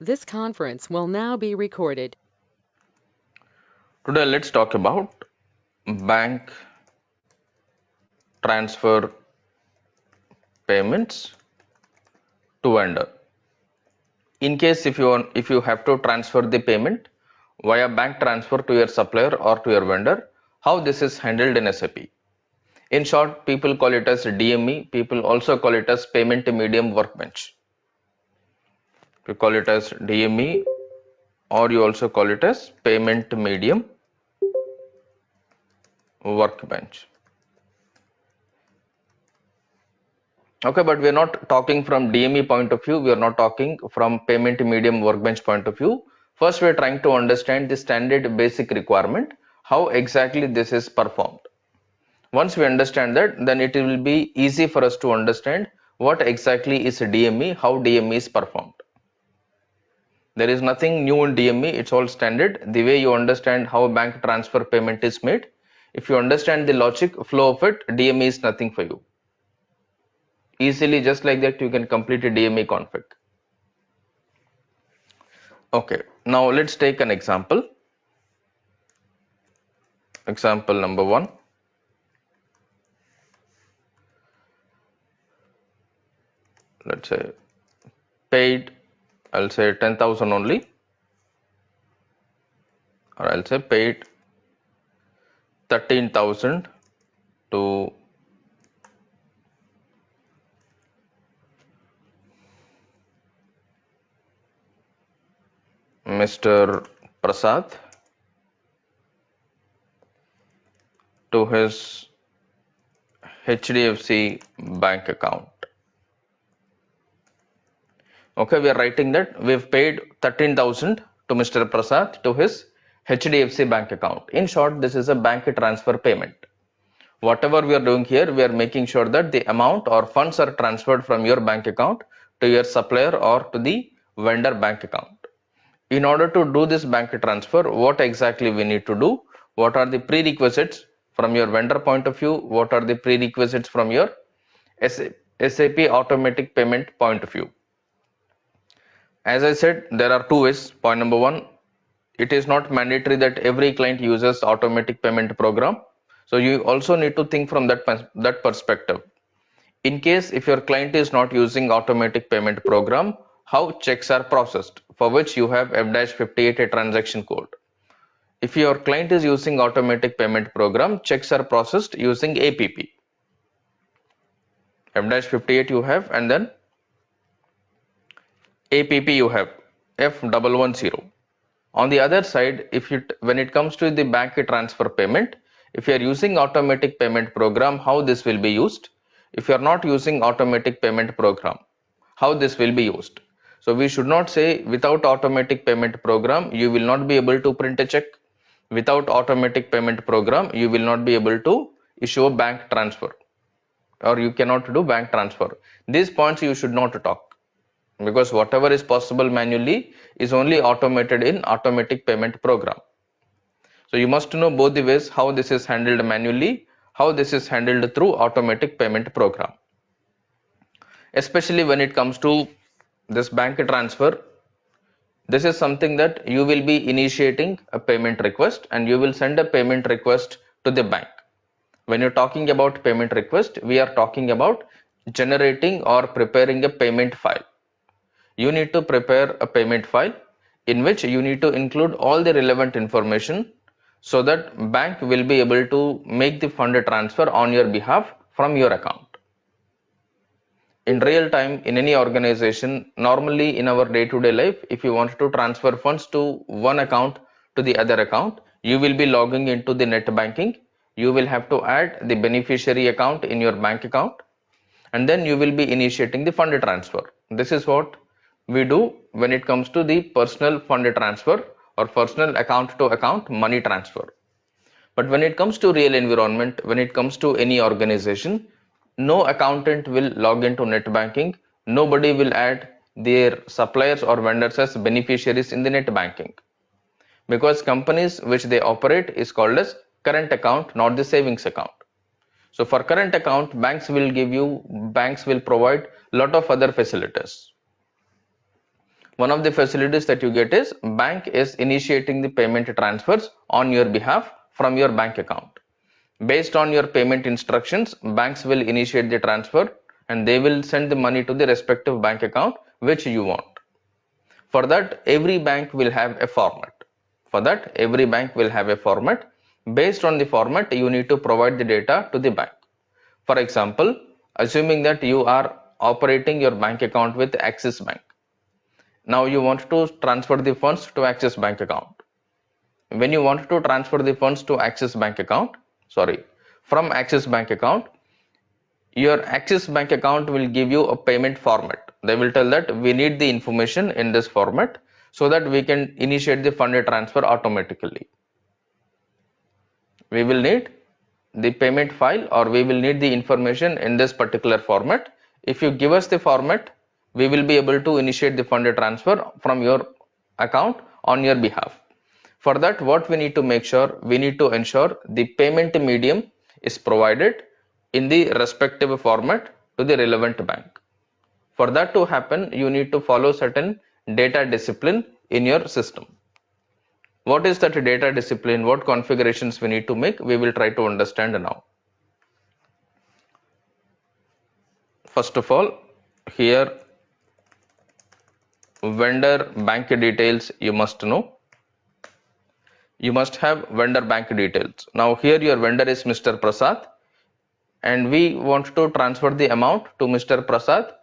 This conference will now be recorded. Today let's talk about bank transfer payments to vendor. In case if you have to transfer the payment via bank transfer to your supplier or to your vendor, how this is handled in SAP. In short, people call it as DME, people also call it as payment medium workbench. You call it as DME or you also call it as payment medium workbench. Okay, but we're not talking from DME point of view. We are not talking from payment medium workbench point of view. First, we're trying to understand the standard basic requirement, how exactly this is performed. Once we understand that, then it will be easy for us to understand what exactly is DME, how DME is performed. There is nothing new in DME, it's all standard. The way you understand how bank transfer payment is made, if you understand the logic flow of it, DME is nothing for you. Easily, just like that, you can complete a DME config. Okay, now let's take an example. Example number one. Let's say paid, I'll say 10,000 only, or I'll say paid 13,000 to Mr. Prasad to his HDFC bank account. Okay, we are writing that we've paid 13,000 to Mr. Prasad to his HDFC bank account. In short, this is a bank transfer payment. Whatever we are doing here, we are making sure that the amount or funds are transferred from your bank account to your supplier or to the vendor bank account. In order to do this bank transfer, what exactly we need to do? What are the prerequisites from your vendor point of view? What are the prerequisites from your SAP automatic payment point of view? As I said, there are two ways. Point number one, it is not mandatory that every client uses automatic payment program. So you also need to think from that perspective. In case if your client is not using automatic payment program, how checks are processed, for which you have F-58 a transaction code. If your client is using automatic payment program, checks are processed using APP. F-58 you have, and then APP you have F110. On the other side, when it comes to the bank transfer payment, if you are using automatic payment program, how this will be used? If you are not using automatic payment program, how this will be used? So we should not say without automatic payment program, you will not be able to print a check. Without automatic payment program, you will not be able to issue a bank transfer, or you cannot do bank transfer. These points you should not talk, because whatever is possible manually is only automated in automatic payment program. So you must know both the ways, how this is handled manually, how this is handled through automatic payment program. Especially when it comes to this bank transfer, this is something that you will be initiating a payment request and you will send a payment request to the bank. When you're talking about payment request, we are talking about generating or preparing a payment file. You need to prepare a payment file in which you need to include all the relevant information so that bank will be able to make the fund transfer on your behalf from your account. In real time, in any organization, normally in our day-to-day life, if you want to transfer funds to one account to the other account, you will be logging into the net banking. You will have to add the beneficiary account in your bank account, and then you will be initiating the fund transfer. This is what we do when it comes to the personal fund transfer or personal account to account money transfer. But when it comes to real environment, when it comes to any organization, no accountant will log into net banking. Nobody will add their suppliers or vendors as beneficiaries in the net banking, because companies which they operate is called as current account, not the savings account. So for current account, banks will provide lot of other facilities. One of the facilities that you get is bank is initiating the payment transfers on your behalf from your bank account. Based on your payment instructions, banks will initiate the transfer and they will send the money to the respective bank account which you want. For that, every bank will have a format. Based on the format, you need to provide the data to the bank. For example, assuming that you are operating your bank account with Axis Bank. Now you want to transfer the funds to Axis Bank account. When you want to transfer the funds to Axis Bank account, from Axis Bank account, your Axis Bank account will give you a payment format. They will tell that we need the information in this format so that we can initiate the fund transfer automatically. We will need the payment file, or we will need the information in this particular format. If you give us the format, we will be able to initiate the fund transfer from your account on your behalf. For that, what we need to make sure, we need to ensure the payment medium is provided in the respective format to the relevant bank. For that to happen, you need to follow certain data discipline in your system. What is that data discipline? What configurations we need to make? We will try to understand now. First of all, here vendor bank details you must know. You must have vendor bank details. Now here your vendor is Mr. Prasad and we want to transfer the amount to Mr. Prasad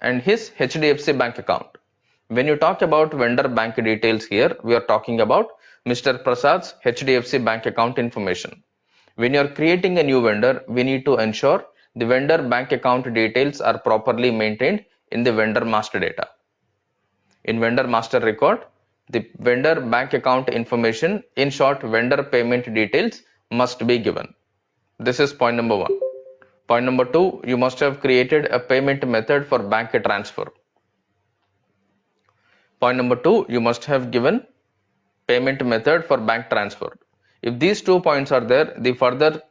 and his HDFC bank account. When you talk about vendor bank details here, we are talking about Mr. Prasad's HDFC bank account information. When you are creating a new vendor, we need to ensure the vendor bank account details are properly maintained in the vendor master data. In vendor master record, the vendor bank account information, in short, vendor payment details must be given. This is point number one. Point number two, you must have created a payment method for bank transfer. Point number two, you must have given payment method for bank transfer. If these 2 points are there, the further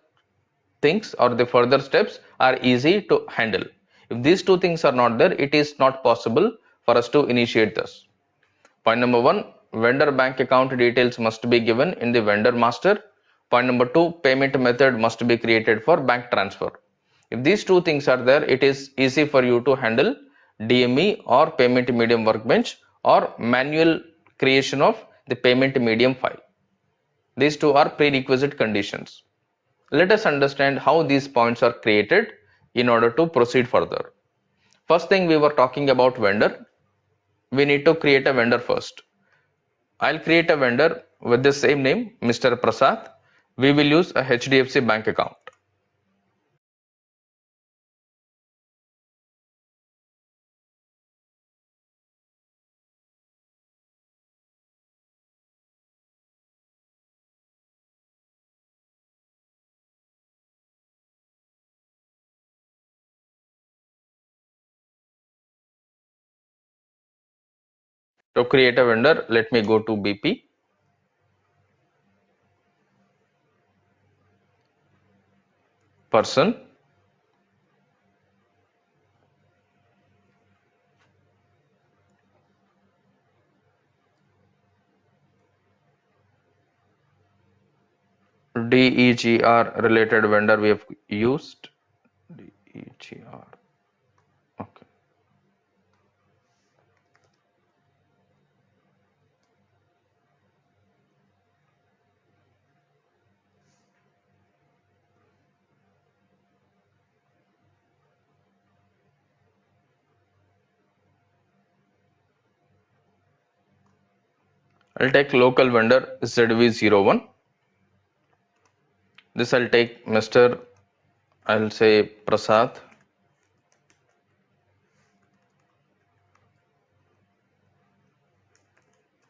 things or the further steps are easy to handle. If these 2 things are not there, it is not possible for us to initiate this. Point number one, vendor bank account details must be given in the vendor master. Point number two, payment method must be created for bank transfer. If these 2 things are there, it is easy for you to handle DME or payment medium workbench or manual creation of the payment medium file. These 2 are prerequisite conditions. Let us understand how these points are created in order to proceed further. First thing, we were talking about vendor. We need to create a vendor first. I'll create a vendor with the same name, Mr. Prasad. We will use a HDFC bank account. To create a vendor, let me go to BP. Person. DEGR related vendor we have used. DEGR. Okay. I'll take local vendor ZV01. This I'll take Mr. I'll say Prasad.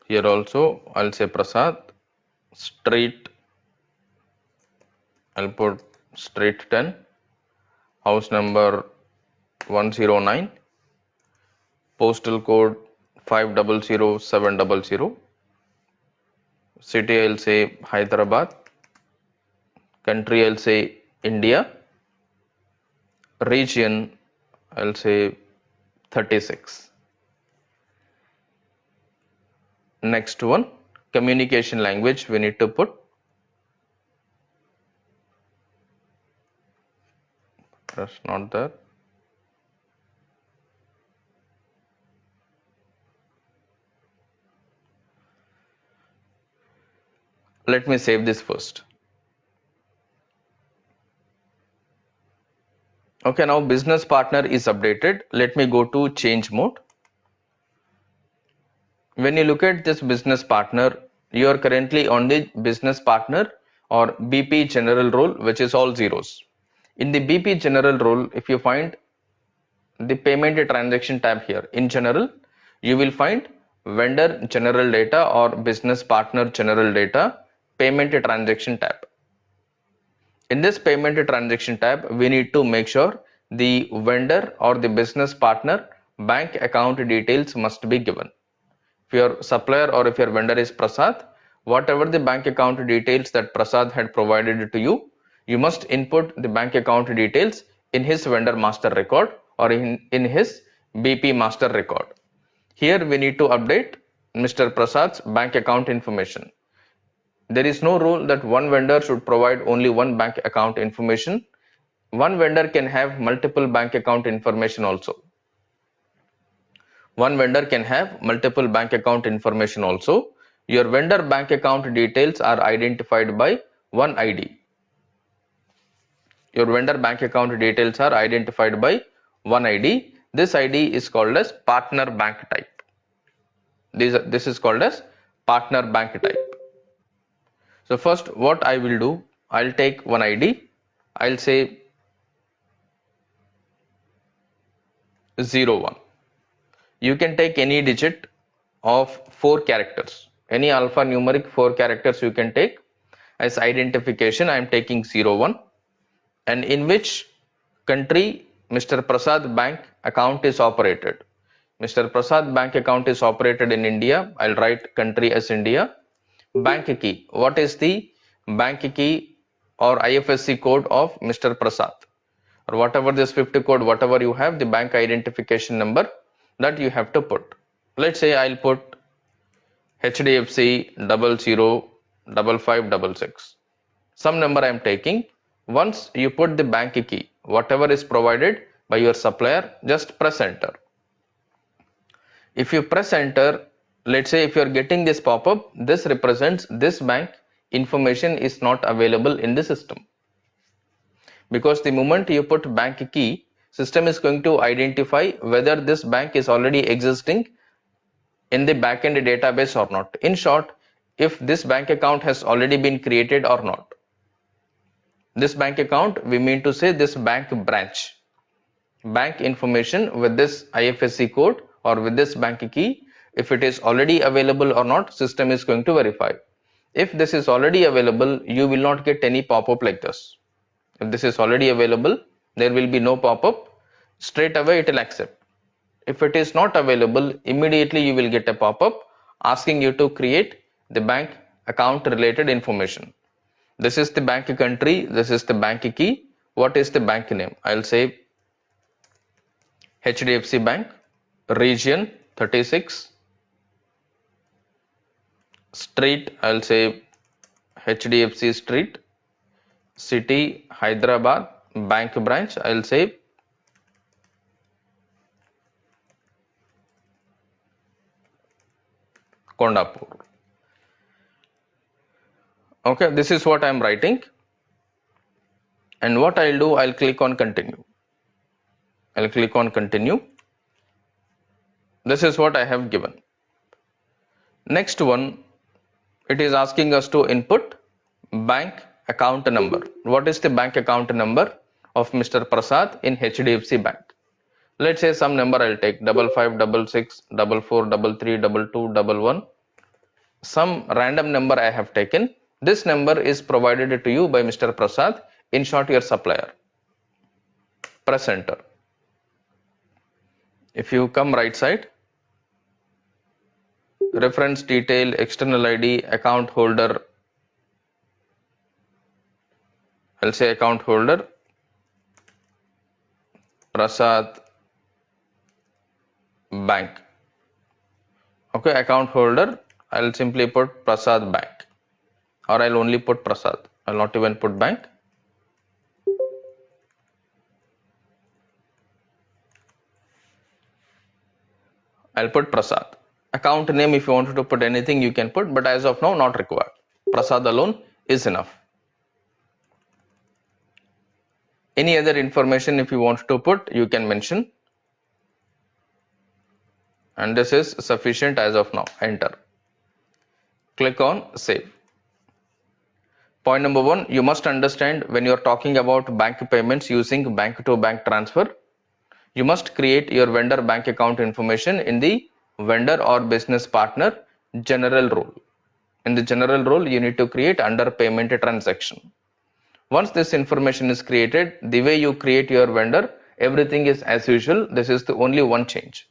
Here also I'll say Prasad. Street, I'll put street 10. House number 109. Postal code 500700. City I'll say Hyderabad. Country I'll say India. Region I'll say 36. Next one, communication language we need to put. That's not there. Let me save this first. Okay, now business partner is updated. Let me go to change mode. When you look at this business partner, you are currently on the business partner or BP general role, which is all zeros. In the BP general role, if you find the payment transaction tab here, in general, you will find vendor general data or business partner general data payment transaction tab. In this payment transaction tab, we need to make sure the vendor or the business partner bank account details must be given. If your supplier or if your vendor is Prasad, whatever the bank account details that Prasad had provided to you, you must input the bank account details in his vendor master record or in his BP master record. Here we need to update Mr. Prasad's bank account information. There is no rule that one vendor should provide only one bank account information. One vendor can have multiple bank account information also. One vendor can have multiple bank account information also. Your vendor bank account details are identified by one ID. Your vendor bank account details are identified by one ID. This ID is called as partner bank type. This is called as partner bank type. So first what I will do, I'll take one ID. I'll say 01. You can take any digit of 4 characters. Any alphanumeric 4 characters you can take. As identification, I am taking 01. And in which country Mr. Prasad bank account is operated. Mr. Prasad bank account is operated in India. I'll write country as India. Bank key. What is the bank key or IFSC code of Mr. Prasad? Or whatever this 50 code, whatever you have, the bank identification number that you have to put. Let's say I'll put HDFC 005566. Some number I am taking. Once you put the bank key, whatever is provided by your supplier, just press enter. If you press enter, let's say if you are getting this pop-up, this represents this bank information is not available in the system. Because the moment you put bank key, system is going to identify whether this bank is already existing in the backend database or not. In short, if this bank account has already been created or not. This bank account, we mean to say this bank branch. Bank information with this IFSC code or with this bank key, if it is already available or not, system is going to verify. If this is already available, you will not get any pop-up like this. If this is already available, there will be no pop-up. Straight away it will accept. If it is not available, immediately you will get a pop-up asking you to create the bank account related information. This is the bank country, this is the bank key. What is the bank name? I'll say HDFC Bank, region 36, street, I'll say HDFC Street, city Hyderabad, bank branch, I'll say Kondapur. Okay, this is what I'm writing. And what I'll do, I'll click on continue. I'll click on continue. This is what I have given. Next one, it is asking us to input bank account number. What is the bank account number of Mr. Prasad in HDFC Bank? Let's say some number I'll take 556644332211. Some random number I have taken. This number is provided to you by Mr. Prasad, in short your supplier. Press enter. If you come right side, reference detail, external ID, account holder, I'll say account holder Prasad Bank. Okay, account holder I'll simply put Prasad Bank, or I'll only put Prasad. I'll not even put bank. I'll put Prasad. Account name, if you wanted to put anything, you can put, but as of now, not required. Prasad alone is enough. Any other information if you want to put, you can mention. And this is sufficient as of now. Enter. Click on save. Point number one, you must understand when you are talking about bank payments using bank to bank transfer, you must create your vendor bank account information in the vendor or business partner general role. In the general role, you need to create under payment transaction. Once this information is created, the way you create your vendor, everything is as usual. This is the only one change.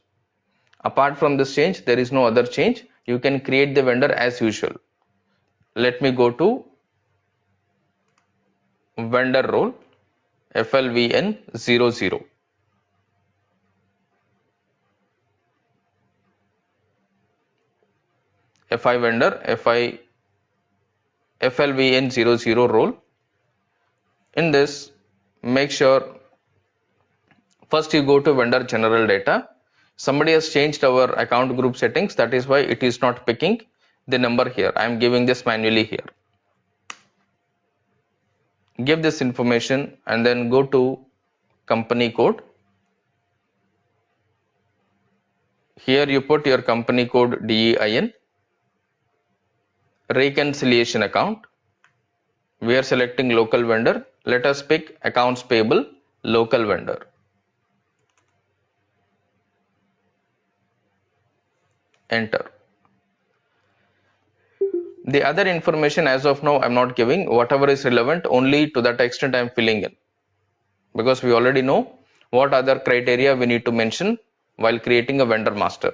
Apart from this change, there is no other change. You can create the vendor as usual. Let me go to vendor role FLVN00. FI vendor FI FLVN00 role. In this, make sure first you go to vendor general data. Somebody has changed our account group settings. That is why it is not picking the number here. I am giving this manually here. Give this information and then go to company code. Here you put your company code DEIN. Reconciliation account. We are selecting local vendor. Let us pick accounts payable local vendor. Enter. The other information as of now I am not giving. Whatever is relevant, only to that extent I am filling in, because we already know what other criteria we need to mention while creating a vendor master.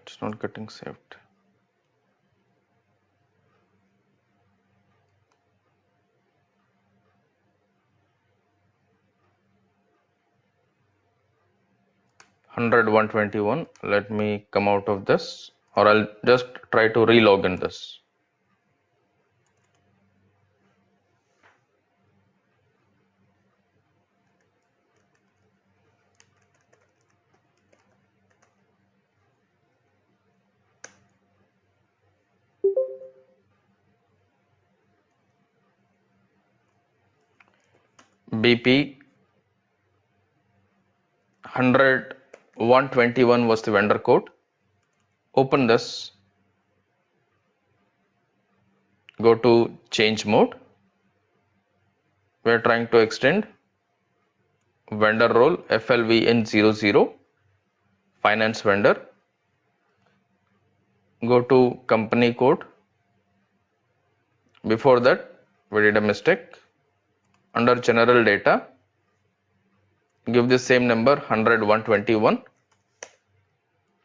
It's not getting saved. $100, $121. Let me come out of this, or I'll just try to relog in this. BP 100 121 was the vendor code. Open this. Go to change mode. We are trying to extend vendor role FLVN00 finance vendor. Go to company code. Before that we did a mistake. Under general data, give the same number 100 121,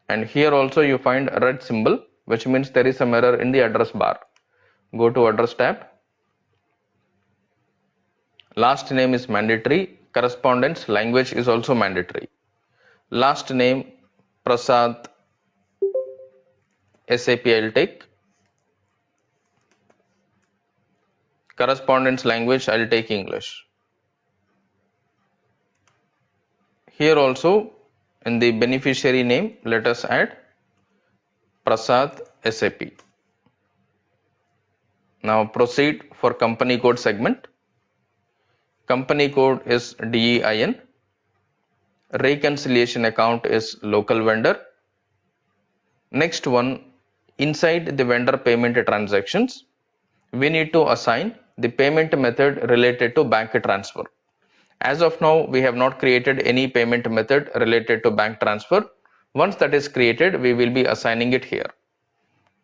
and here also you find a red symbol, which means there is some error in the address bar. Go to address tab. Last name is mandatory. Correspondence language is also mandatory. Last name Prasad SAP I'll take. Correspondence language I'll take English. Here also in the beneficiary name, let us add Prasad SAP. Now proceed for company code segment. Company code is DEIN. Reconciliation account is local vendor. Next one, inside the vendor payment transactions, we need to assign the payment method related to bank transfer. As of now, we have not created any payment method related to bank transfer. Once that is created, we will be assigning it here.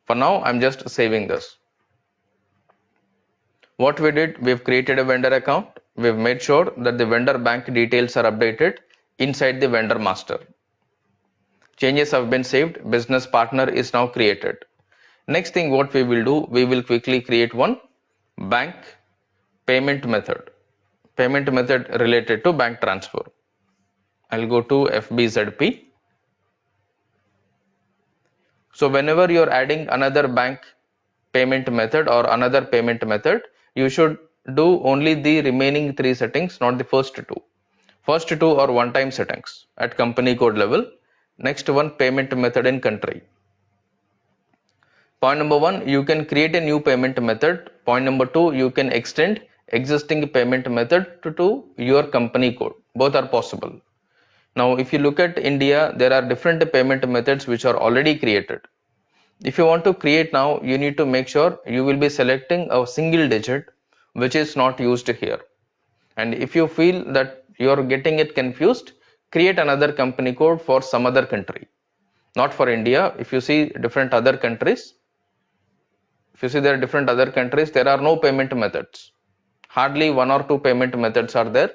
For now, I'm just saving this. What we did, we've created a vendor account. We've made sure that the vendor bank details are updated inside the vendor master. Changes have been saved. Business partner is now created. Next thing what we will do, we will quickly create one bank payment method. Payment method related to bank transfer. I'll go to FBZP. So whenever you're adding another bank payment method or another payment method, you should do only the remaining three settings, not the first two. First two are one-time settings at company code level. Next one, payment method in country. Point number one, you can create a new payment method. Point number two, you can extend existing payment method to your company code. Both are possible. Now, if you look at India, there are different payment methods which are already created. If you want to create now, you need to make sure you will be selecting a single digit which is not used here. And if you feel that you are getting it confused, create another company code for some other country, not for India. If you see different other countries, if you see there are different other countries, there are no payment methods. Hardly one or two payment methods are there.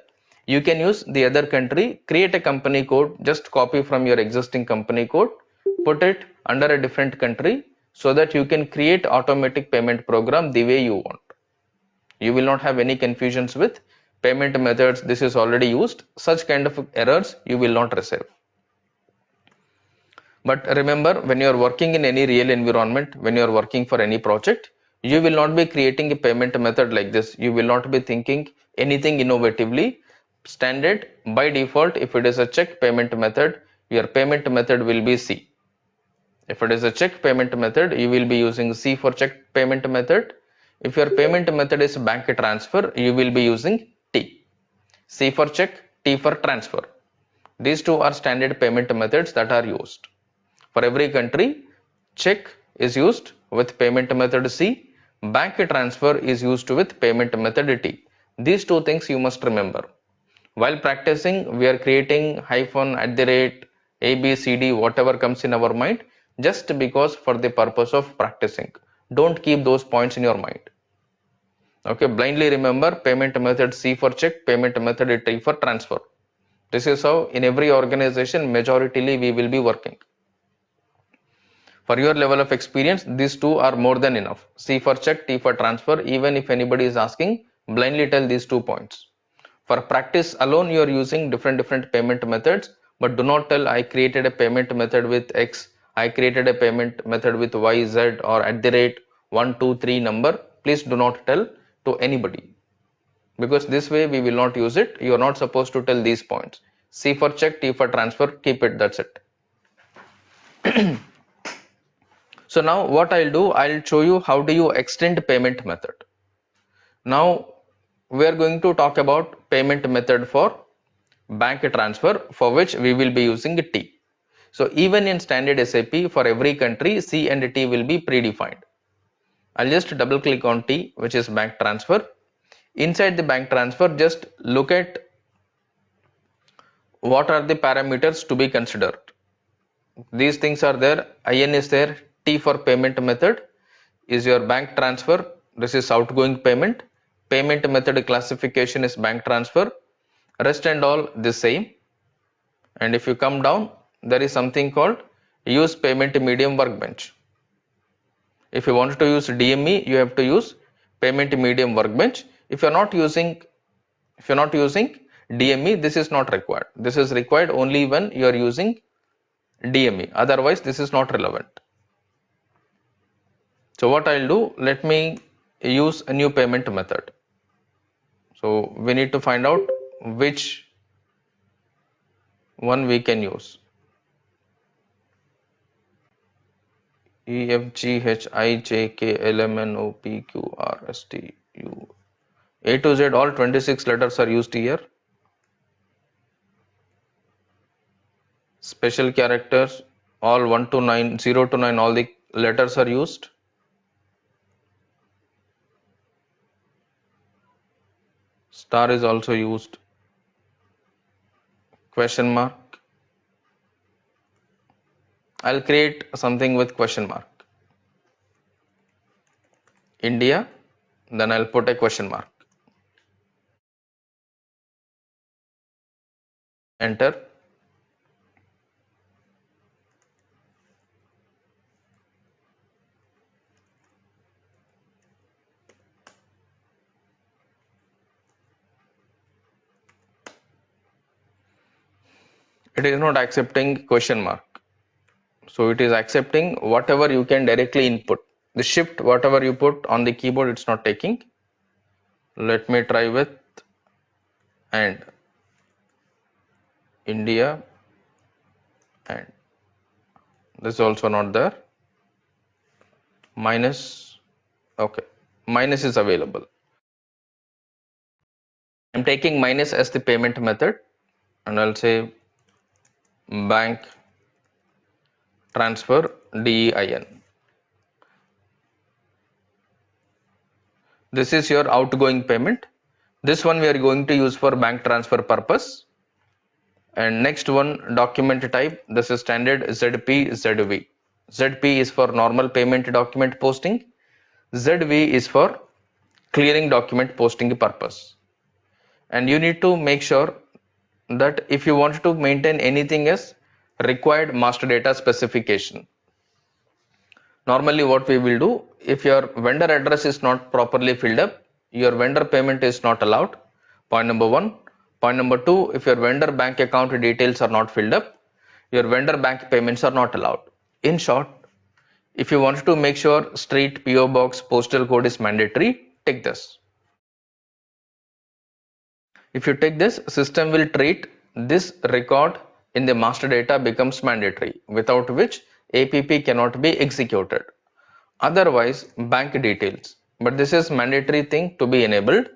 You can use the other country, create a company code, just copy from your existing company code, put it under a different country so that you can create automatic payment program the way you want. You will not have any confusions with payment methods. This is already used. Such kind of errors you will not receive. But remember, when you are working in any real environment, when you are working for any project, you will not be creating a payment method like this. You will not be thinking anything innovatively. Standard by default, if it is a check payment method, your payment method will be C. If it is a check payment method, you will be using C for check payment method. If your payment method is bank transfer, you will be using T. C for check, T for transfer. These two are standard payment methods that are used. For every country, check is used with payment method C, bank transfer is used with payment method T. These two things you must remember. While practicing, we are creating hyphen, at the rate, A, B, C, D, whatever comes in our mind, just because for the purpose of practicing. Don't keep those points in your mind. Okay, blindly remember payment method C for check, payment method T for transfer. This is how in every organization, majoritarily we will be working. For your level of experience, these two are more than enough. C for check, T for transfer. Even if anybody is asking, blindly tell these 2 points. For practice alone, you are using different payment methods, but do not tell I created a payment method with X, I created a payment method with Y, Z, or at the rate 1, 2, 3 number. Please do not tell to anybody, because this way we will not use it. You are not supposed to tell these points. C for check, T for transfer, keep it, that's it. So now what I'll do, I'll show you how do you extend payment method. Now we are going to talk about payment method for bank transfer, for which we will be using T. So even in standard SAP, for every country, C and T will be predefined. I'll just double click on T, which is bank transfer. Inside the bank transfer, just look at what are the parameters to be considered. These things are there. IN is there. T for payment method is your bank transfer. This is outgoing payment. Payment method classification is bank transfer. Rest and all the same. And if you come down, there is something called use payment medium workbench. If you want to use DME, you have to use payment medium workbench. If you're not using DME, this is not required. This is required only when you are using DME. Otherwise, this is not relevant. So what I'll do, let me use a new payment method. So we need to find out which one we can use. E, F, G, H, I, J, K, L, M, N, O, P, Q, R, S, T, U. A to Z, all 26 letters are used here. Special characters, all 1 to 9, 0 to 9, all the letters are used. Star is also used. Question mark. I'll create something with question mark. India, then I'll put a question mark. Enter. It is not accepting question mark. So it is accepting whatever you can directly input. The shift, whatever you put on the keyboard, it's not taking. Let me try with and India, and this is also not there. Minus, okay, minus is available. I'm taking minus as the payment method, and I'll say bank transfer DEIN. This is your outgoing payment. This one we are going to use for bank transfer purpose. And next one, document type. This is standard ZP ZV. ZP is for normal payment document posting. ZV is for clearing document posting purpose. And you need to make sure that if you want to maintain anything as required master data specification. Normally what we will do, if your vendor address is not properly filled up, your vendor payment is not allowed. Point number one. Point number two, if your vendor bank account details are not filled up, your vendor bank payments are not allowed. In short, if you want to make sure street, PO box, postal code is mandatory, take this. If you take this, system will treat this record in the master data becomes mandatory, without which APP cannot be executed. Otherwise, bank details. But this is mandatory thing to be enabled.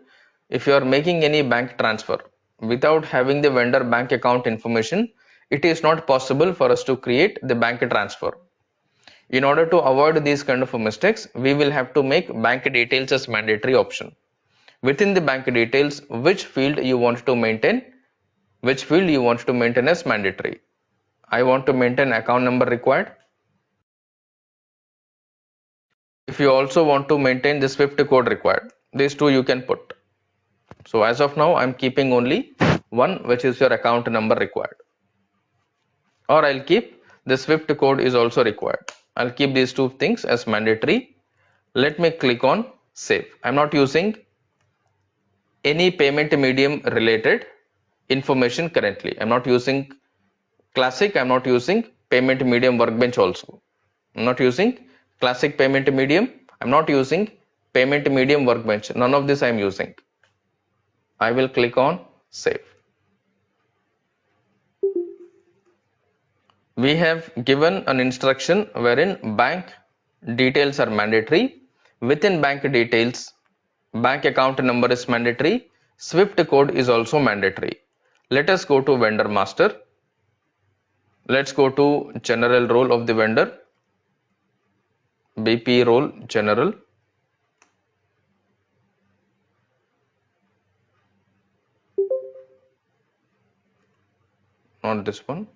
If you are making any bank transfer without having the vendor bank account information, it is not possible for us to create the bank transfer. In order to avoid these kind of mistakes, we will have to make bank details as mandatory option. Within the bank details, which field you want to maintain, which field you want to maintain as mandatory. I want to maintain account number required. If you also want to maintain the SWIFT code required, these two you can put. So as of now, I'm keeping only one, which is your account number required. Or I'll keep the SWIFT code is also required. I'll keep these two things as mandatory. Let me click on save. I'm not using any payment medium related information currently. I'm not using classic. I'm not using payment medium workbench also. I'm not using classic payment medium. I'm not using payment medium workbench. None of this I'm using. I will click on save. We have given an instruction wherein bank details are mandatory. Within bank details, bank account number is mandatory. SWIFT code is also mandatory. Let us go to vendor master. Let's go to general role of the vendor. BP role general. Not this one.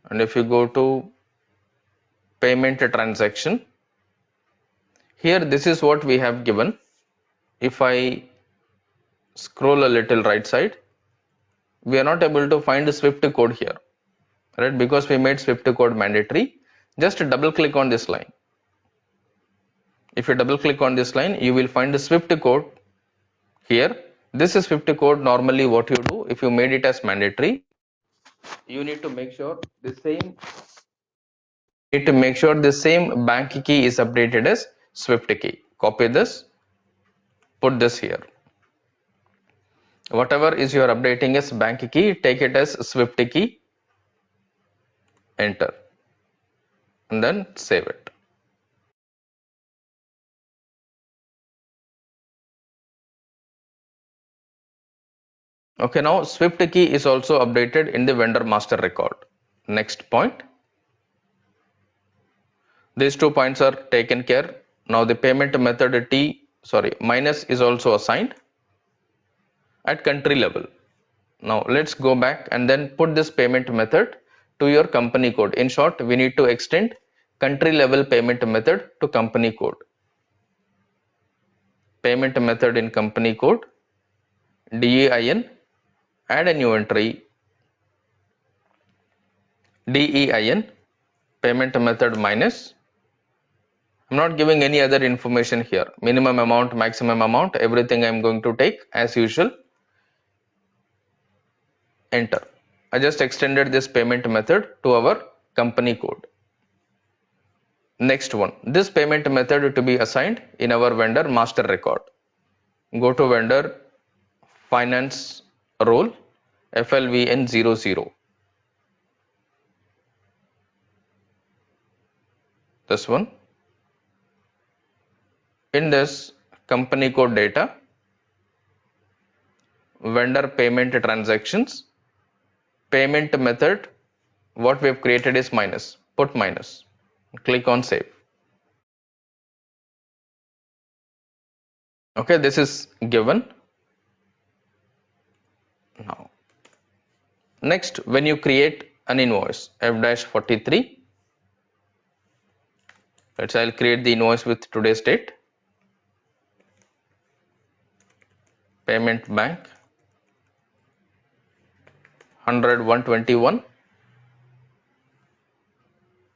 And if you go to payment transaction, here this is what we have given. If I scroll a little right side, we are not able to find the SWIFT code here, right? Because we made SWIFT code mandatory. Just double click on this line. If you double click on this line, you will find the SWIFT code here. This is SWIFT code. Normally what you do, if you made it as mandatory, you need to make sure the same bank key is updated as SWIFT key. Copy this, put this here. Whatever is you are updating as bank key, take it as SWIFT key, enter, and then save it. Okay, now SWIFT key is also updated in the vendor master record. Next point. These 2 points are taken care. Now the payment method minus is also assigned at country level. Now let's go back and then put this payment method to your company code. In short, we need to extend country level payment method to company code. Payment method in company code, DEIN, add a new entry, DEIN, payment method minus. I'm not giving any other information here. Minimum amount, maximum amount, everything I'm going to take as usual. Enter. I just extended this payment method to our company code. Next one, this payment method to be assigned in our vendor master record. Go to vendor finance role FLVN00. This one. In this company code data, vendor payment transactions, payment method, what we have created is minus. Put minus. Click on save. Okay, this is given. Now, next, when you create an invoice, F-43, let's say I'll create the invoice with today's date. Payment bank 100 121.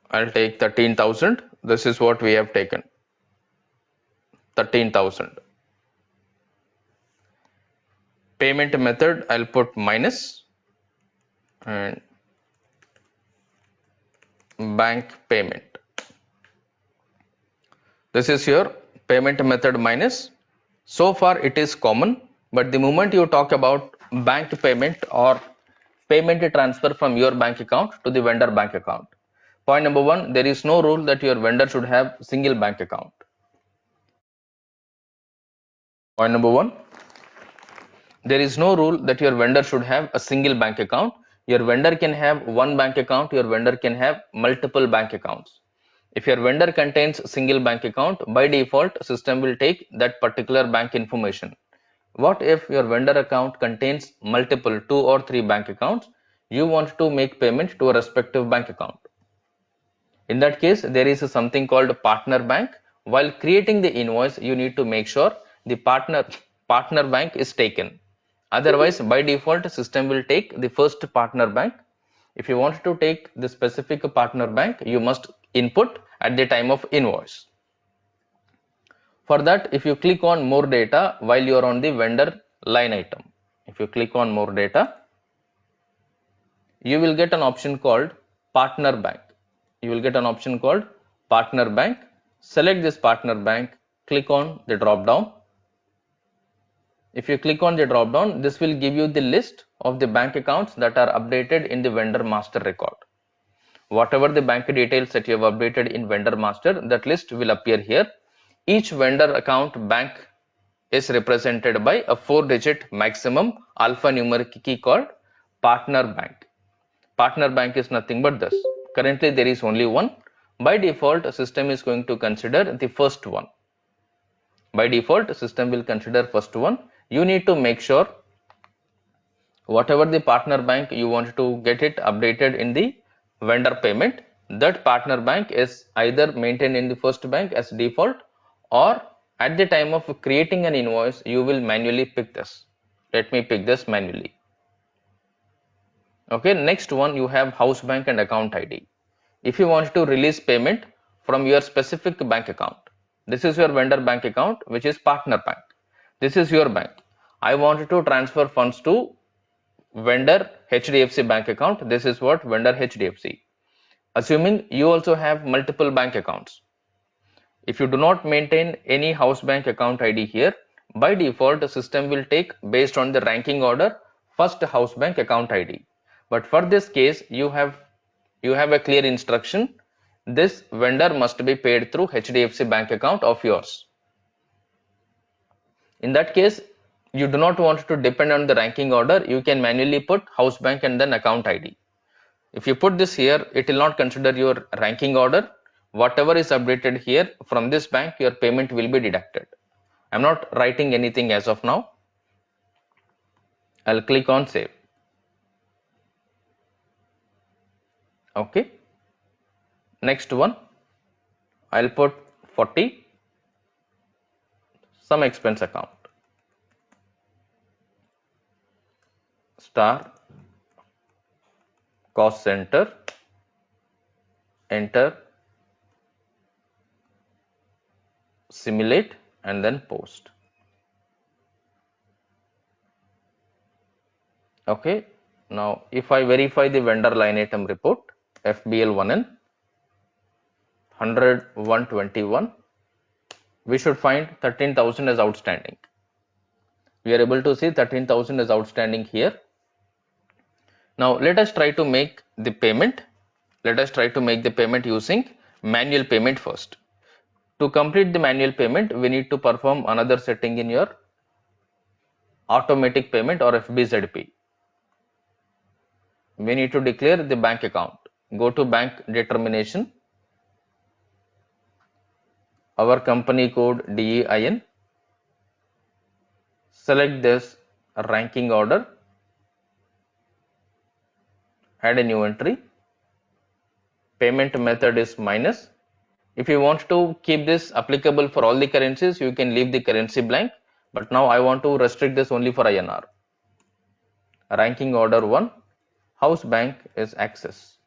I'll take 13,000. This is what we have taken. 13,000. Payment method, I'll put minus and bank payment. This is your payment method minus. So far it is common, but the moment you talk about bank payment or payment transfer from your bank account to the vendor bank account. Point number one, there is no rule that your vendor should have single bank account. Point number one, there is no rule that your vendor should have a single bank account. Your vendor can have one bank account, your vendor can have multiple bank accounts. If your vendor contains single bank account, by default, system will take that particular bank information. What if your vendor account contains multiple 2 or 3 bank accounts? You want to make payment to a respective bank account. In that case, there is something called partner bank. While creating the invoice, you need to make sure the partner bank is taken. Otherwise, by default, system will take the first partner bank. If you want to take the specific partner bank, you must input at the time of invoice. For that, if you click on more data while you are on the vendor line item, if you click on more data, you will get an option called partner bank. You will get an option called partner bank. Select this partner bank, click on the drop down. If you click on the drop down, this will give you the list of the bank accounts that are updated in the vendor master record. Whatever the bank details that you have updated in vendor master, that list will appear here. Each vendor account bank is represented by a 4-digit maximum alphanumeric key called partner bank. Partner bank is nothing but this. Currently there is only one. By default, a system is going to consider the first one. By default, system will consider first one. You need to make sure whatever the partner bank you want to get it updated in the vendor payment, that partner bank is either maintained in the first bank as default, or at the time of creating an invoice, you will manually pick this. Let me pick this manually. Okay, next one, you have house bank and account ID. If you want to release payment from your specific bank account, this is your vendor bank account, which is partner bank. This is your bank. I want to transfer funds to vendor HDFC bank account. This is what vendor HDFC. Assuming you also have multiple bank accounts. If you do not maintain any house bank account ID here, by default, the system will take based on the ranking order first house bank account ID. But for this case, you have a clear instruction. This vendor must be paid through HDFC bank account of yours. In that case, you do not want to depend on the ranking order. You can manually put house bank and then account ID. If you put this here, it will not consider your ranking order. Whatever is updated here from this bank, your payment will be deducted. I'm not writing anything as of now. I'll click on save. Okay. Next one, I'll put 40, some expense account, star, cost center, enter, simulate, and then post. Okay, now if I verify the vendor line item report, FBL1N 100 121, we should find 13,000 as outstanding. We are able to see 13,000 as outstanding here. Now let us try to make the payment. Let us try to make the payment using manual payment first. To complete the manual payment, we need to perform another setting in your automatic payment or FBZP. We need to declare the bank account. Go to bank determination, our company code DEIN, select this ranking order, add a new entry, payment method is minus. If you want to keep this applicable for all the currencies, you can leave the currency blank, but now I want to restrict this only for INR. Ranking order 1, house bank is Axis.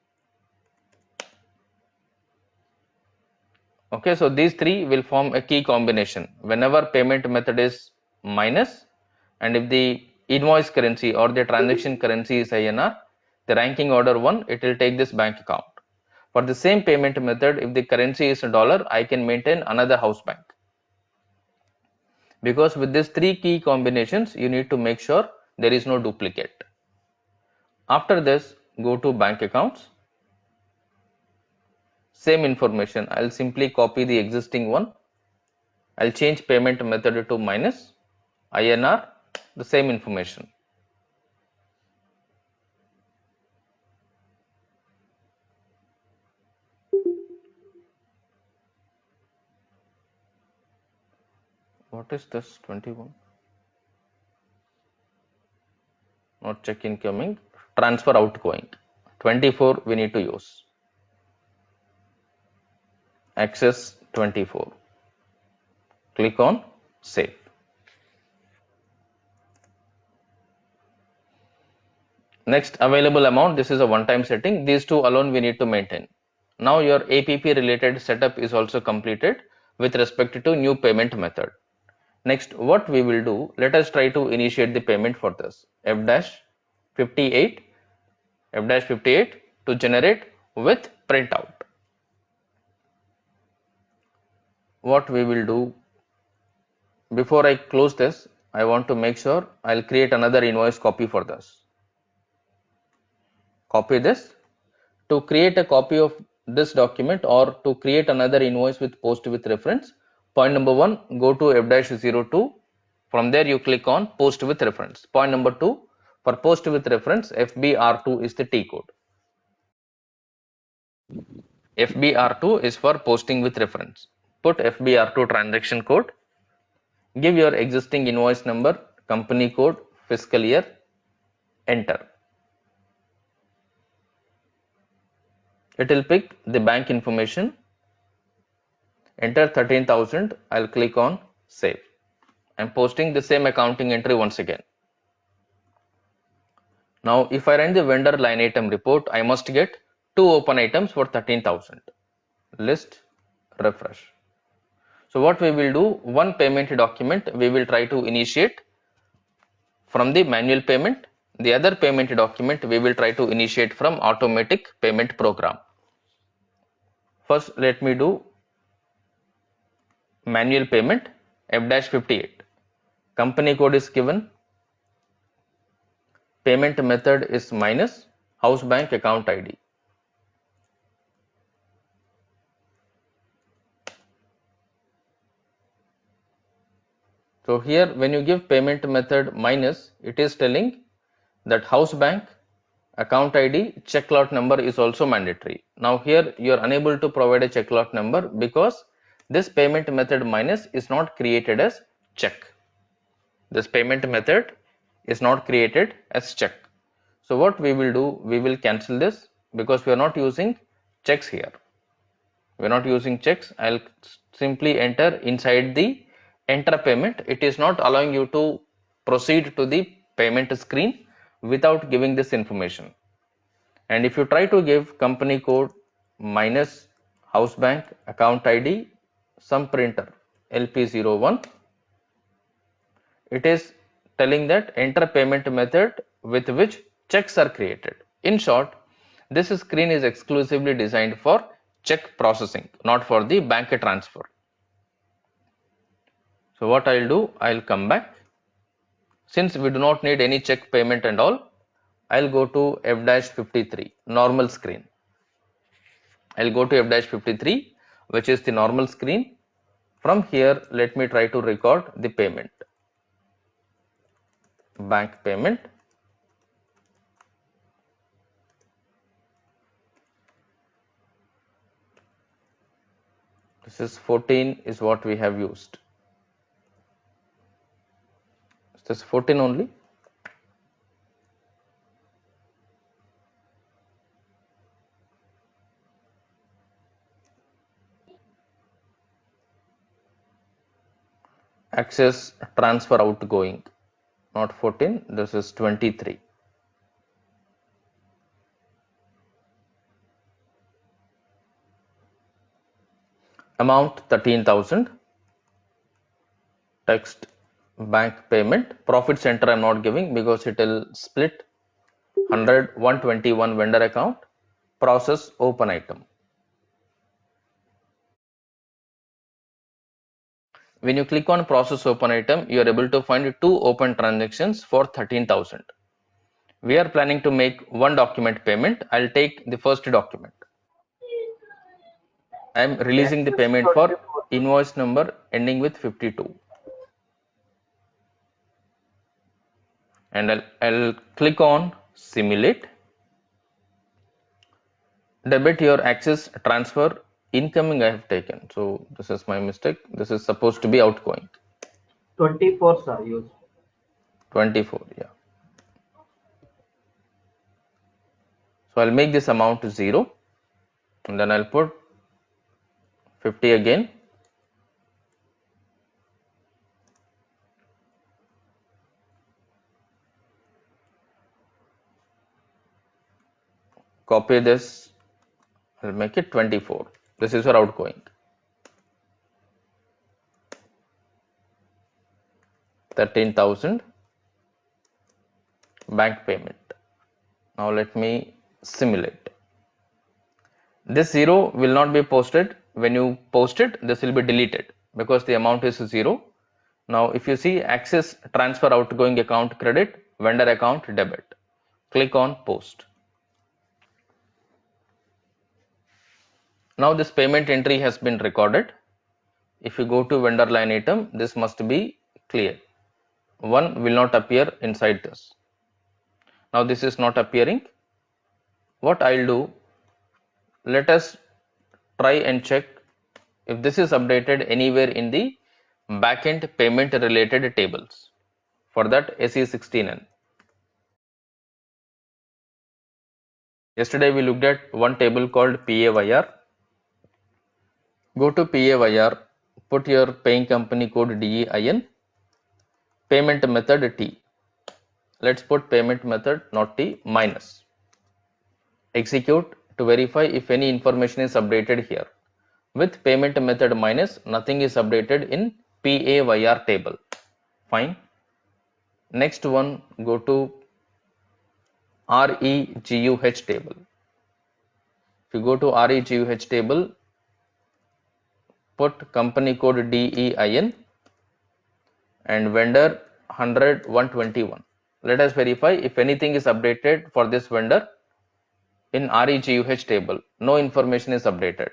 Okay, so these three will form a key combination. Whenever payment method is minus, and if the invoice currency or the transaction currency is INR, the ranking order 1, it will take this bank account. For the same payment method, if the currency is dollar, I can maintain another house bank. Because with these three key combinations, you need to make sure there is no duplicate. After this, go to bank accounts. Same information, I'll simply copy the existing one. I'll change payment method to minus, INR, the same information. What is this 21? Not check incoming, transfer outgoing. 24 we need to use. Access 24. Click on save. Next, available amount, this is a one-time setting. These two alone we need to maintain. Now your APP related setup is also completed with respect to new payment method. Next, what we will do, let us try to initiate the payment for this. F-58 to generate with printout. What we will do, before I close this, I want to make sure I'll create another invoice copy for this. Copy this. To create a copy of this document or to create another invoice with post with reference, point number 1, go to F-02. From there you click on post with reference. Point number 2, for post with reference, FBR2 is the T code. FBR2 is for posting with reference. Put FBR2 transaction code. Give your existing invoice number, company code, fiscal year, enter. It will pick the bank information. Enter 13,000. I'll click on save. I'm posting the same accounting entry once again. Now, if I run the vendor line item report, I must get 2 open items for 13,000. List, refresh. So what we will do, one payment document we will try to initiate from the manual payment. The other payment document we will try to initiate from automatic payment program. First, let me do manual payment F-58. Company code is given. Payment method is minus, house bank account ID. So here when you give payment method minus, it is telling that house bank account ID check lot number is also mandatory. Now here you are unable to provide a check lot number because this payment method minus is not created as check. This payment method is not created as check. So what we will do, we will cancel this because we are not using checks here. We're not using checks. I'll simply enter inside the enter payment. It is not allowing you to proceed to the payment screen without giving this information. And if you try to give company code minus house bank account ID some printer LP01, it is telling that enter payment method with which checks are created. In short, this screen is exclusively designed for check processing, not for the bank transfer. So what I'll do, I'll come back. Since we do not need any check payment and all, I'll go to F-53 normal screen. I'll go to F-53, which is the normal screen. From here, let me try to record the payment. Bank payment. This is 14 is what we have used. Is this 14 only? Access transfer outgoing, not 14, this is 23. Amount 13,000. Text bank payment. Profit center I'm not giving because it will split 100, 121 vendor account. Process open item. When you click on process open item, you are able to find 2 open transactions for 13,000. We are planning to make one document payment. I'll take the first document. I am releasing the payment for invoice number ending with 52. And I'll click on simulate. Debit your access transfer incoming I have taken. So this is my mistake. This is supposed to be outgoing. 24, sir. Use 24, yeah. So I'll make this amount to 0 and then I'll put 50 again. Copy this. I'll make it 24. This is your outgoing. 13,000 bank payment. Now let me simulate. This 0 will not be posted. When you post it, this will be deleted because the amount is 0. Now if you see access transfer outgoing account credit, vendor account debit. Click on post. Now this payment entry has been recorded. If you go to vendor line item, this must be clear. 1 will not appear inside this. Now this is not appearing. What I'll do, let us try and check if this is updated anywhere in the backend payment related tables. For that, SE16N. Yesterday we looked at one table called PAYR. Go to PAYR, put your paying company code DEIN, payment method T. Let's put payment method not T, minus. Execute to verify if any information is updated here. With payment method minus, nothing is updated in PAYR table. Fine. Next one, go to REGUH table. If you go to REGUH table, put company code DEIN and vendor 100 121. Let us verify if anything is updated for this vendor in REGUH table. No information is updated.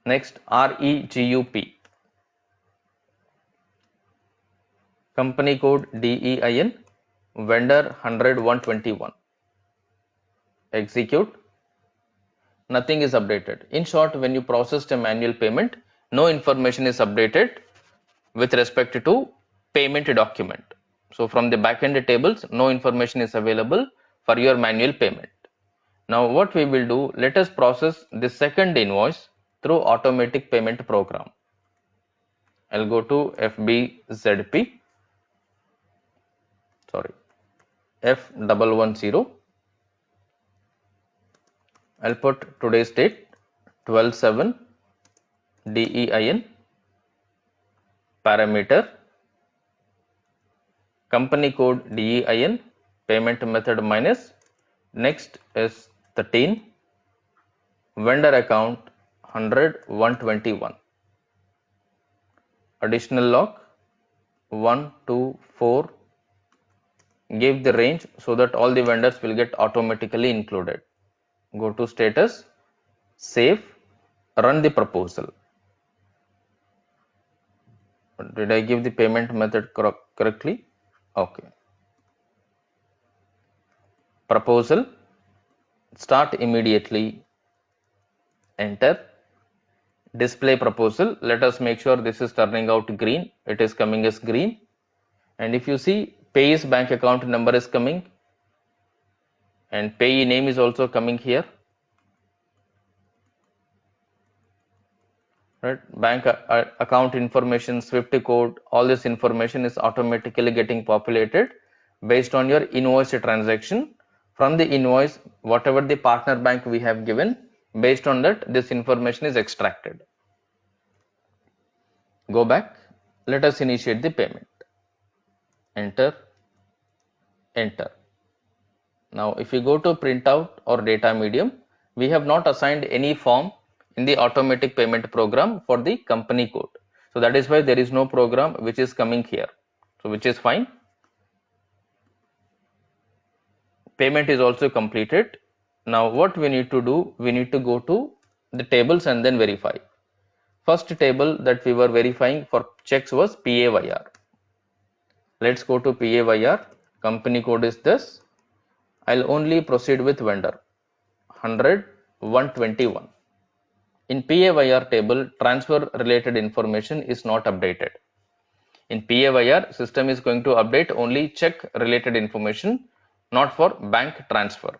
Next, REGUP. Company code DEIN, vendor 100 121. Execute. Nothing is updated. In short, when you processed a manual payment, no information is updated with respect to payment document. So from the backend tables, no information is available for your manual payment. Now what we will do, let us process the second invoice through automatic payment program. I'll go to FBZP, sorry, F110. I'll put today's date 12/7, DEIN, parameter, company code DEIN, payment method minus, next is 13, vendor account 100 121, additional log 1 2 4, give the range so that all the vendors will get automatically included. Go to status, save, run the proposal. Did I give the payment method correctly? Okay. Proposal, start immediately, enter, display proposal. Let us make sure this is turning out green. It is coming as green. And if you see, payee's bank account number is coming and payee name is also coming here. Right? Bank account information, SWIFT code, all this information is automatically getting populated based on your invoice transaction. From the invoice, whatever the partner bank we have given, based on that, this information is extracted. Go back. Let us initiate the payment. Enter, enter. Now, if you go to printout or data medium, we have not assigned any form in the automatic payment program for the company code. So that is why there is no program which is coming here. So which is fine. Payment is also completed. Now what we need to do, we need to go to the tables and then verify. First table that we were verifying for checks was PAYR. Let's go to PAYR. Company code is this. I'll only proceed with vendor 100 121. In PAYR table, transfer related information is not updated. In PAYR, system is going to update only check related information, not for bank transfer.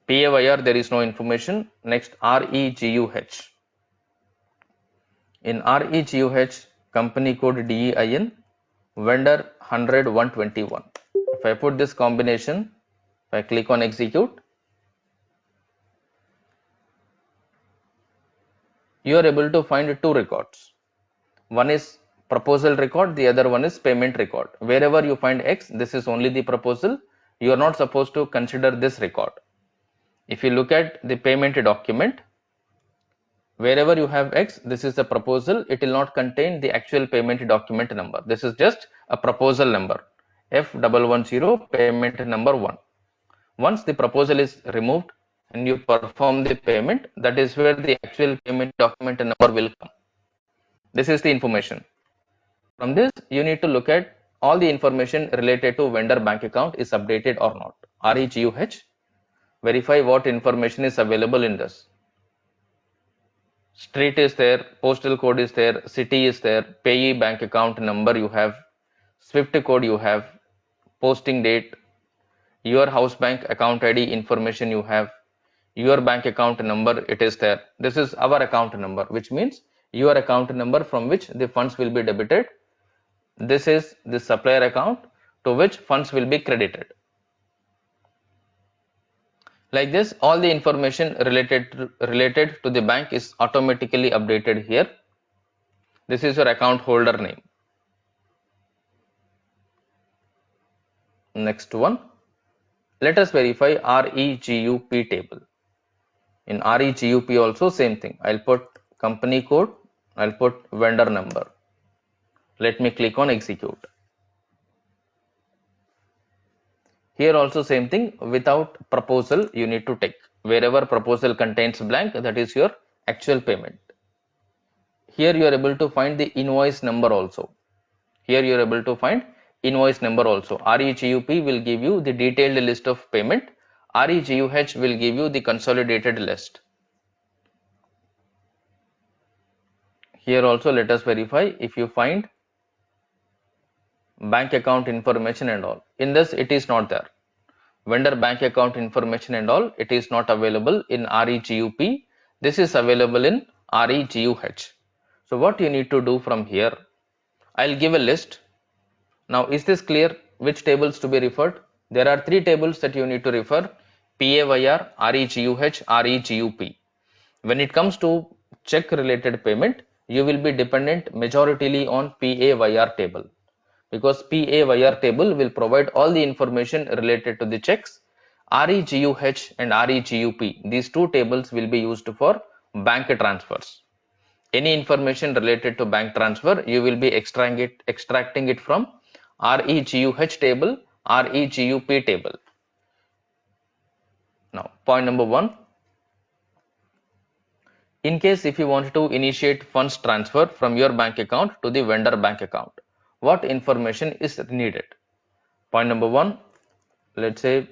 PAYR, there is no information. Next, REGUH. In REGUH, company code DEIN, vendor 100 121. If I put this combination, if I click on execute, you are able to find two records. One is proposal record, the other one is payment record. Wherever you find X, this is only the proposal. You are not supposed to consider this record. If you look at the payment document, wherever you have X, this is the proposal. It will not contain the actual payment document number. This is just a proposal number, F110 payment number 1. Once the proposal is removed and you perform the payment, that is where the actual payment document number will come. This is the information. From this, you need to look at all the information related to vendor bank account is updated or not. REGUH, verify what information is available in this. Street is there, postal code is there, city is there, payee bank account number you have, SWIFT code you have, posting date, your house bank account ID information you have, your bank account number, it is there. This is our account number, which means your account number from which the funds will be debited. This is the supplier account to which funds will be credited. Like this, all the information related to the bank is automatically updated here. This is your account holder name. Next one, let us verify REGUP table. In REGUP also same thing. I'll put company code, I'll put vendor number. Let me click on execute. Here also same thing, without proposal you need to take. Wherever proposal contains blank, that is your actual payment. Here you are able to find the invoice number also. Here you are able to find invoice number also. REGUP will give you the detailed list of payment. REGUH will give you the consolidated list. Here also let us verify if you find bank account information and all. In this it is not there. vendor bank account information and all, it is not available in REGUP. This is available in REGUH. So what you need to do from here, I'll give a list. Now is this clear which tables to be referred? There are three tables that you need to refer: PAYR, REGUH, REGUP. When it comes to check related payment, you will be dependent majoritarily on PAYR table, because PAYR table will provide all the information related to the checks. REGUH and REGUP, these two tables will be used for bank transfers. Any information related to bank transfer, you will be extracting it from REGUH table, REGUP table. Now, point number one, in case if you want to initiate funds transfer from your bank account to the vendor bank account, what information is needed? Point number one, let's say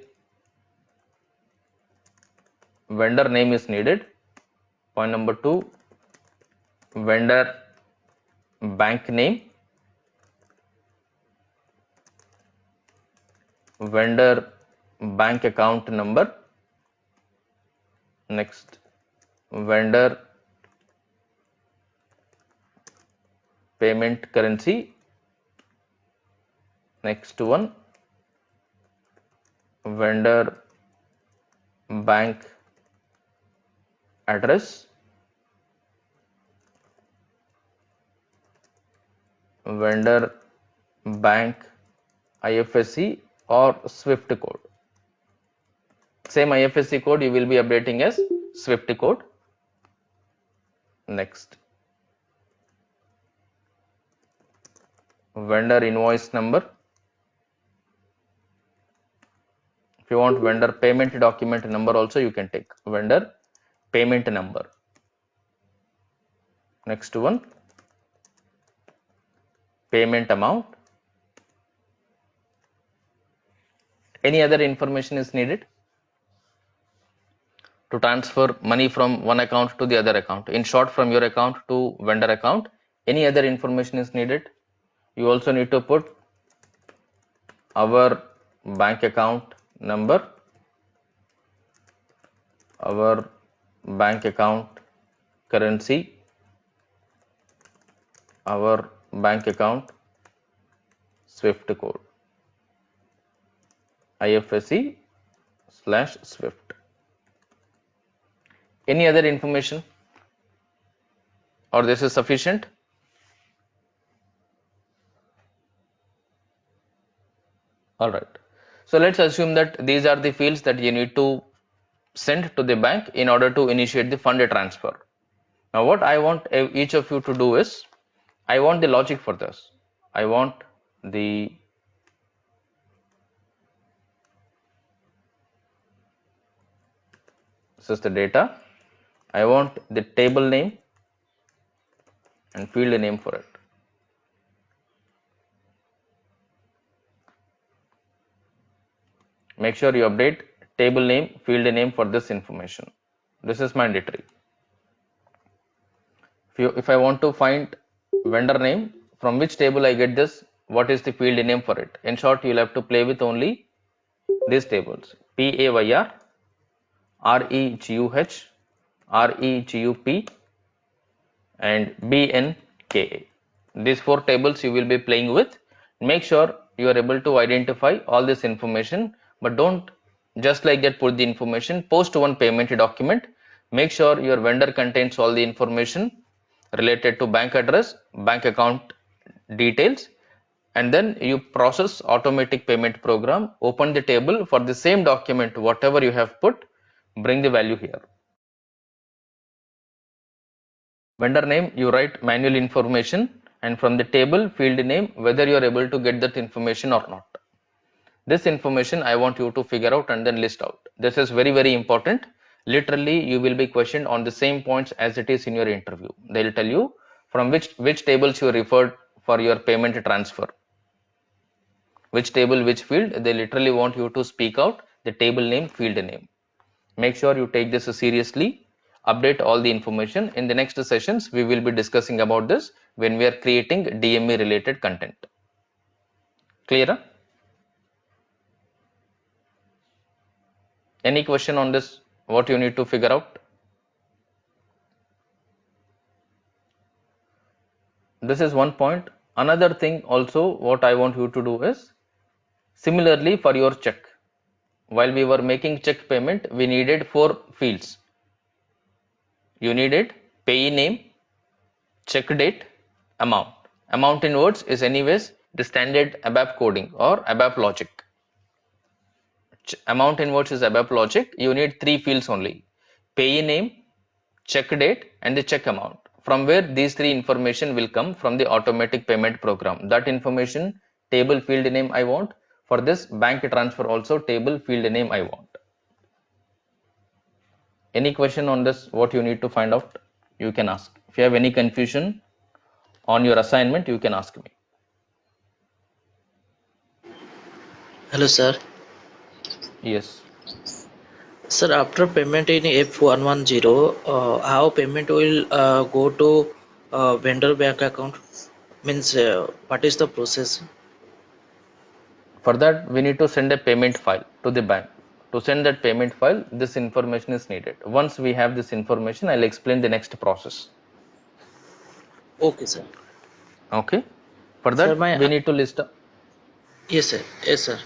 vendor name is needed. Point number two, vendor bank name, vendor bank account number, next vendor payment currency, next one vendor bank address, vendor bank IFSC or SWIFT code. Same IFSC code you will be updating as SWIFT code. Next, vendor invoice number. If you want vendor payment document number also, you can take vendor payment number. Next one, payment amount. Any other information is needed to transfer money from one account to the other account? In short, from your account to vendor account, any other information is needed? You also need to put our bank account number, our bank account currency, our bank account SWIFT code, IFSC/SWIFT. Any other information, or this is sufficient? Alright, so let's assume that these are the fields that you need to send to the bank in order to initiate the fund transfer. Now what I want each of you to do is, I want the logic for this. I want this is the data. I want the table name and field name for it. Make sure you update table name, field name for this information. This is mandatory. If I want to find vendor name, from which table I get this, what is the field name for it? In short, you will have to play with only these tables: PAYR, REGUH, REGUP, and BNKA. These four tables you will be playing with. Make sure you are able to identify all this information, but don't just like that put the information. Post one payment document. Make sure your vendor contains all the information related to bank address, bank account details, and then you process automatic payment program. Open the table for the same document, whatever you have put, bring the value here. Vendor name, you write manual information, and from the table field name, whether you are able to get that information or not. This information I want you to figure out and then list out. This is very, very important. Literally, you will be questioned on the same points as it is in your interview. They will tell you from which tables you referred for your payment transfer. Which table, which field, they literally want you to speak out the table name, field name. Make sure you take this seriously. Update all the information. In the next sessions, we will be discussing about this when we are creating DME related content. Clear? Any question on this? What you need to figure out? This is one point. Another thing also what I want you to do is similarly for your check. While we were making check payment, we needed 4 fields. You needed payee name, check date, amount. Amount in words is anyways the standard ABAP coding or ABAP logic. Amount in words is ABAP logic. You need 3 fields only: payee name, check date, and the check amount. From where these 3 information will come from the automatic payment program. That information, table field name I want. For this bank transfer also, table field name I want. Any question on this? What you need to find out? You can ask. If you have any confusion on your assignment, you can ask me. Hello, sir. Yes. Sir, after payment in F110, how payment will go to vendor bank account? Means, what is the process? For that, we need to send a payment file to the bank. To send that payment file, this information is needed. Once we have this information, I'll explain the next process. Okay, sir. Okay. For Sir, that, my we need to list. yes, sir. Yes, sir.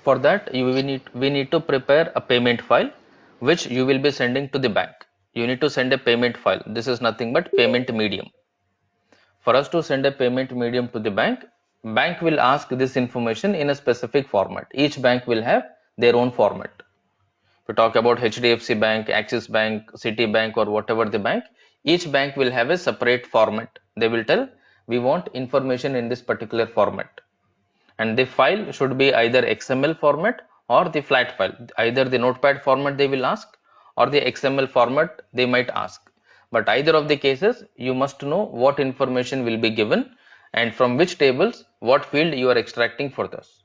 For that, we need to prepare a payment file, which you will be sending to the bank. You need to send a payment file. This is nothing but payment medium. For us to send a payment medium to the bank will ask this information in a specific format. Each bank will have their own format. If we talk about HDFC Bank, Axis Bank, Citibank, or whatever the bank, each bank will have a separate format. They will tell, we want information in this particular format. And the file should be either XML format or the flat file. Either the notepad format they will ask or the XML format they might ask. But either of the cases, you must know what information will be given and from which tables, what field you are extracting for this.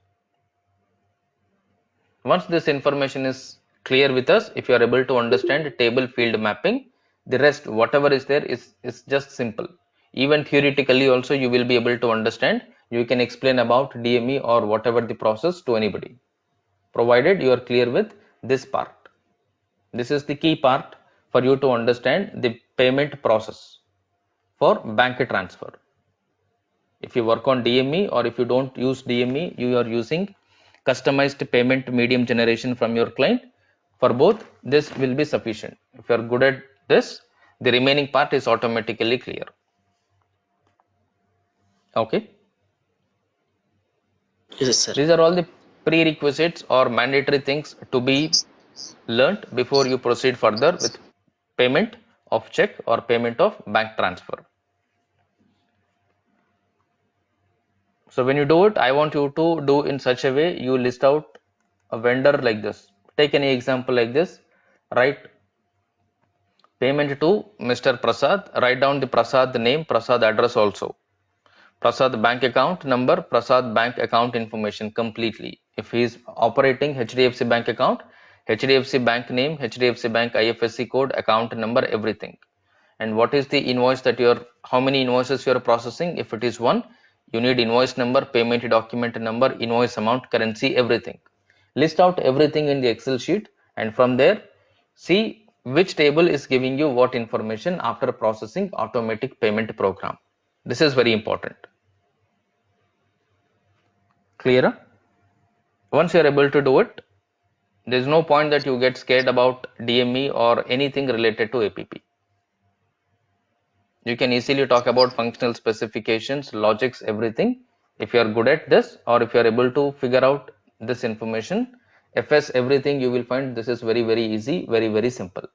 Once this information is clear with us, if you are able to understand table field mapping, the rest, whatever is there, is just simple. Even theoretically also you will be able to understand. You can explain about DME or whatever the process to anybody, provided you are clear with this part. This is the key part for you to understand the payment process for bank transfer. If you work on DME or if you don't use DME, you are using customized payment medium generation from your client. For both, this will be sufficient. If you are good at this, the remaining part is automatically clear. Okay. Yes, sir. These are all the prerequisites or mandatory things to be learnt before you proceed further with payment of check or payment of bank transfer. So when you do it, I want you to do in such a way you list out a vendor like this. Take any example like this. Write payment to Mr. Prasad. Write down the Prasad name, Prasad address also. Prasad bank account number, Prasad bank account information completely. If he is operating HDFC bank account, HDFC bank name, HDFC bank IFSC code, account number, everything. And what is the invoice that you're, how many invoices you're processing? If it is one, you need invoice number, payment document number, invoice amount, currency, everything. List out everything in the Excel sheet, and from there, see which table is giving you what information after processing automatic payment program. This is very important. Clear? Once you are able to do it, there is no point that you get scared about DME or anything related to APP. You can easily talk about functional specifications, logics, everything. If you are good at this, or if you are able to figure out this information, FS, everything, you will find this is very, very easy, very, very simple.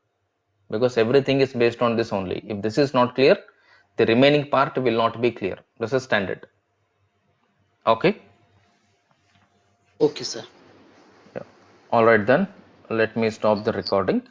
Because everything is based on this only. If this is not clear, the remaining part will not be clear. This is standard. Okay. Okay, sir. Yeah. All right then. Let me stop the recording.